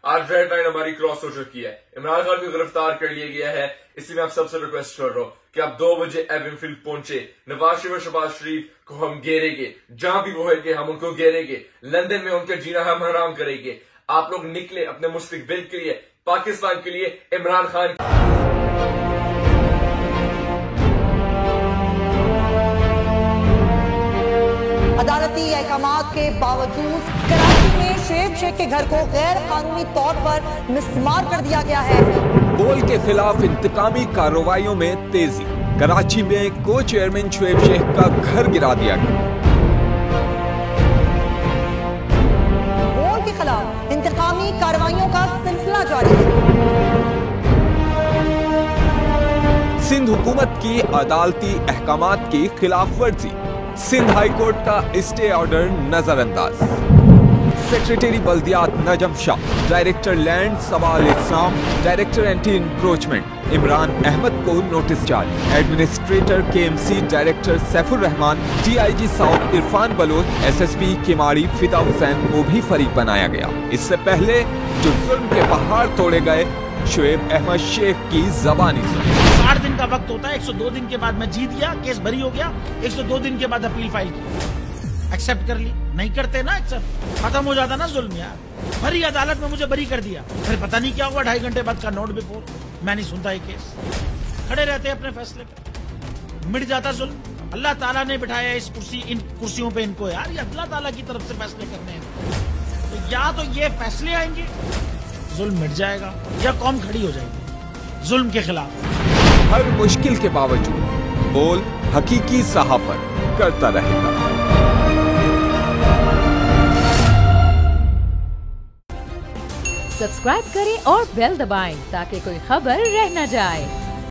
आज red line हमारी cross हो चुकी है। इमरान खान को गिरफ्तार कर लिया गया है। इसी में आप सबसे रिक्वेस्ट कर रहा हूं कि आप 2 बजे एवन फील्ड पहुंचे। नवाज शरीफ और शहबाज शरीफ को हम घेरेंगे, जहां भी वो होंगे हम उनको घेरेंगे। लंदन में उनका जीना हम हराम करेंगे। आप लोग निकले अपने मुस्तकबिल के लिए, पाकिस्तान के लिए, इमरान खान। अदालती अहकामात के बावजूद कराची में शोएब शेख के घर को गैर कानूनी तौर पर मिसमार कर दिया गया है। बोल के खिलाफ इंतकामी कार्रवाइयों में तेजी। कराची में को चेयरमैन शोएब शेख का घर गिरा दिया गया। बोल के खिलाफ इंतकामी कार्रवाइयों का सिलसिला जारी है। सिंध हुकूमत की अदालती अहकामात की खिलाफ वर्जी। सिंध हाई कोर्ट का स्टे ऑर्डर नजरअंदाज। सेक्रेटरी बल्दियात Najam Shah, director land Sawal Islam, director anti encroachment Imran Ahmed को नोटिस जारी। Administrator KMC director Saifur Rahman, DIG south Irfan Baloch, SSP Keamari Fida Hussain को भी फरीक बनाया गया। इससे पहले जो जुल्म के पहाड़ तोड़े गए, शोएब अहमद शेख की जबानी 60 दिन का वक्त होता है। 102 दिन के बाद मैं जीत गया, केस बरी हो गया। 102 दिन के बाद अपील फाइल की, एक्सेप्ट कर ली। नहीं करते ना एक्सेप्ट, खत्म हो जाता ना जुल्म यार। भरी अदालत में मुझे बरी कर दिया, फिर पता नहीं क्या हुआ। 2.5 घंटे बाद का नोट बिफोर, मैं नहीं सुनता ये केस। खड़े रहते अपने फैसले पे, मिट जाता जुल्म। अल्लाह ताला ने बिठाया इस कुर्सी, इन कुर्सियों पे इनको यार, ये अल्लाह ताला की तरफ से फैसले करने हैं। तो या तो ये फैसले आएंगे, जुल्म मिट जाएगा, या कौम खड़ी हो जाएगी जुल्म के खिलाफ। हर मुश्किल के बावजूद बोल हकीकी सहाफत करता रहेगा। सब्सक्राइब करें और बेल दबाएं ताकि कोई खबर रह न जाए।